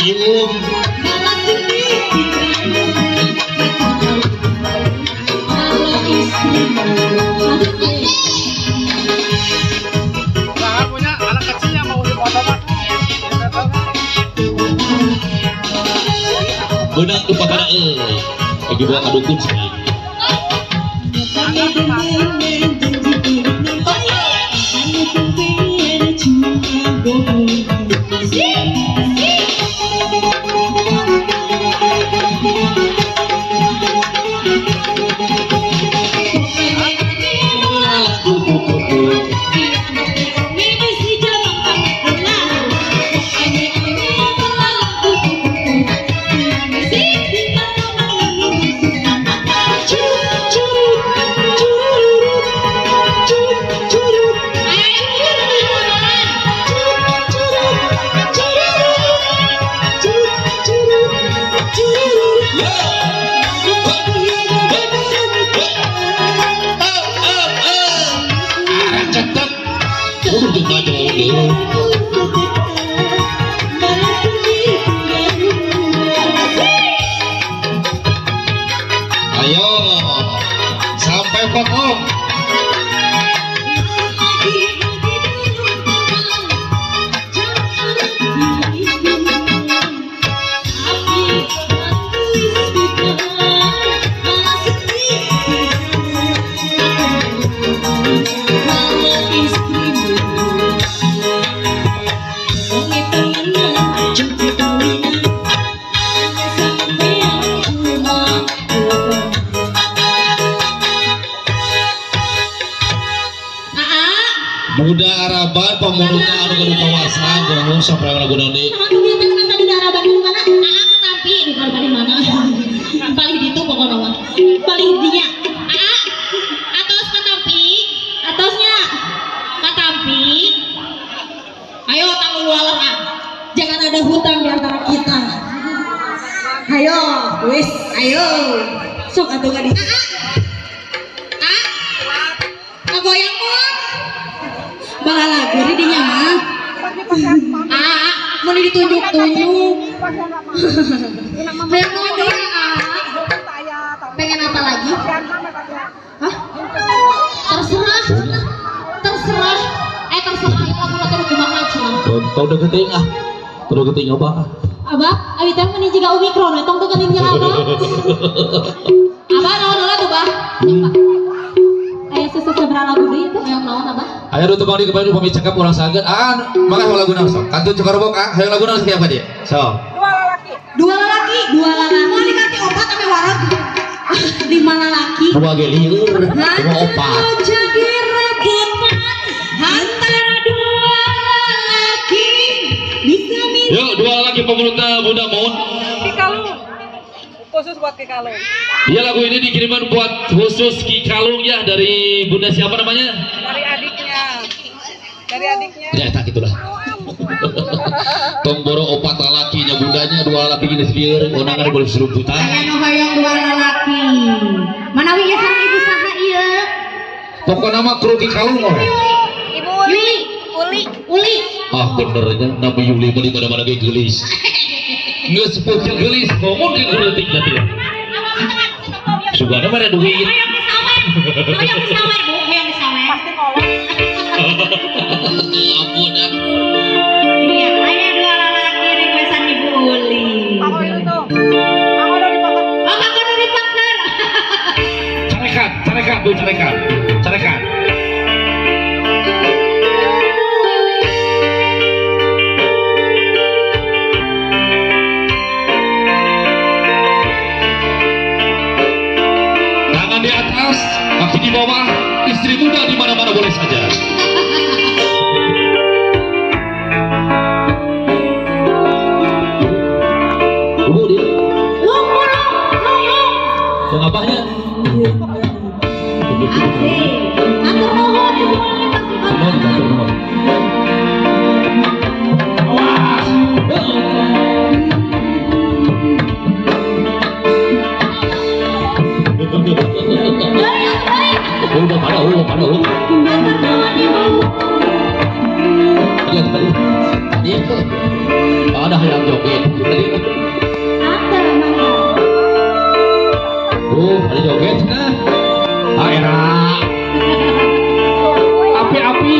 Ium. Nah, punya anak kecil yang mau dipoto Pak. Beunang tu pakana lagi bawa kadukun sih. Ayo sampai pokok. Muda Araban pemunutnya anu kudu kawasan ngomong sampai lagu nanti. Aduh ya kan tadi Araban di mana? Aak tapi di Araban di mana? Paling di itu pokoknya mah. Paling dinya. Aak atos katampi, atosnya katampi. Ayo tanggung walah. Jangan ada hutang di antara kita. Ayo, wis, ayo. Sok atuh gadi. Ngagoyang mo. Bala lagu di dinya mah. Mau ditunjuk-tunjuk. Hayang naon deui pengen apa lagi? Hah? Terserah. Terserah. Terserah ya lagu lagu kumaha aja. Tau udah keting ah. Udah keting apa? Abah, abi teh meuni jiga Omicron tong teu geuning jeung Abah. Abah naon heula tuh, Bah? Aya seberapa lagu deui teh hayang naon Abah? Ayo tuh bang di kembali upami cakap orang saget. Malah lagu nang sok. Kantun cekarobok hayang lagu nang siapa dia? Sok. Dua lelaki. Mau diganti opat ame wareg. 5 lelaki. Dua gelir. Dua opat. Jadi rebutan antara 2 lelaki bisa minta. Yuk dua lelaki pemunutnya Bunda Mun. Ki Kalung. Khusus buat Ki Kalung. Iya lagu ini dikirimkan buat khusus Ki Kalung ya dari Bunda siapa namanya? Dari adiknya. Dari adiknya. Ya tak itulah. Tong boro opat lalakinya bundanya 2 lelaki gini seueur konangan boleh serumputan. Aya nu hoyong 2 lelaki. Manawi ieu sareng ibu saha ieu? Pokoknya mah kru Ki Kalung oh. Ibu Uli. Ah benernya nama Yuli mah di mana-mana ge geulis. Geus sepuh geulis ngomong ge geuletik nanti. Sugana mah ada duit. Hoyong disawer, Bu. Hoyong disawer. pasti kolot. Ampun ah. Iya, aya 2 lelaki requestan Ibu Uli. Aku itu tuh. Aku udah dipakai. Oh, aku udah dipaker. Carekan Bu, carekan. Tangan di atas, kaki di bawah, istri muda di mana-mana boleh saja. Bu, dia. Yang apanya? Udah pada. yang joget. Ada namanya. Ada joget nah. Enak. Api-api.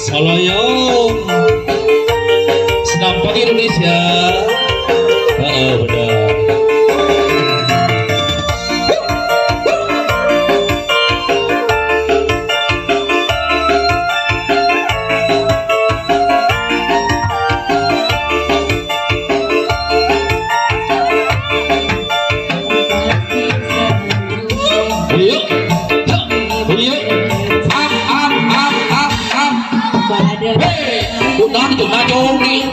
Salayong senam pagi Indonesia. Benar. Chúng ta cho đi.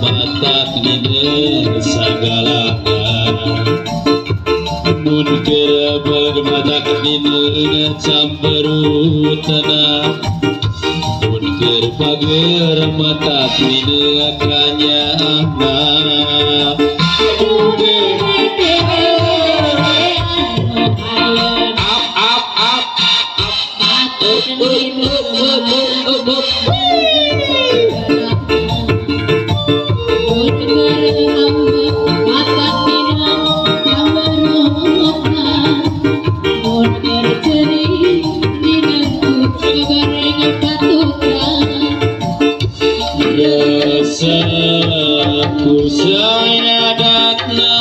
Batak dina sagalakan mun kira berbatak dina camberutana mun kira pager matak dina kanyana Rasaku saya datna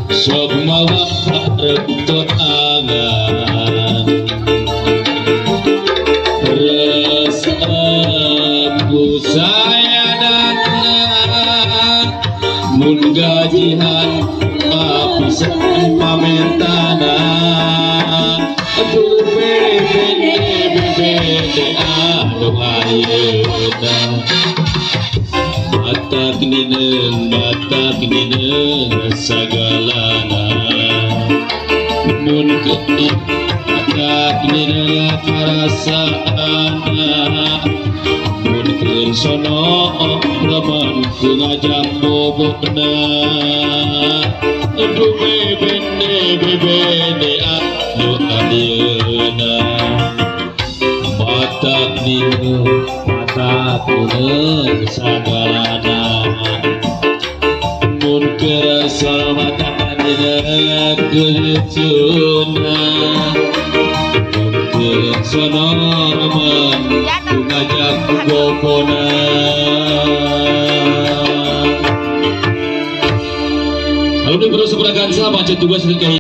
sok mawa rekto angan Rasaku saya datna mun gajihan papisan mentana aduh bebe aduh ayeuna batak nineng sagalana mun ketik batak nineng parasaana mun keur sono lamun ku ngajak bobokna aduh bebe aduh ayeuna batak nineng sagalana mun kerasa batak nineng kelecuna mun keur sono lamun ku ngajak bobona lalu terus beragam sama tugas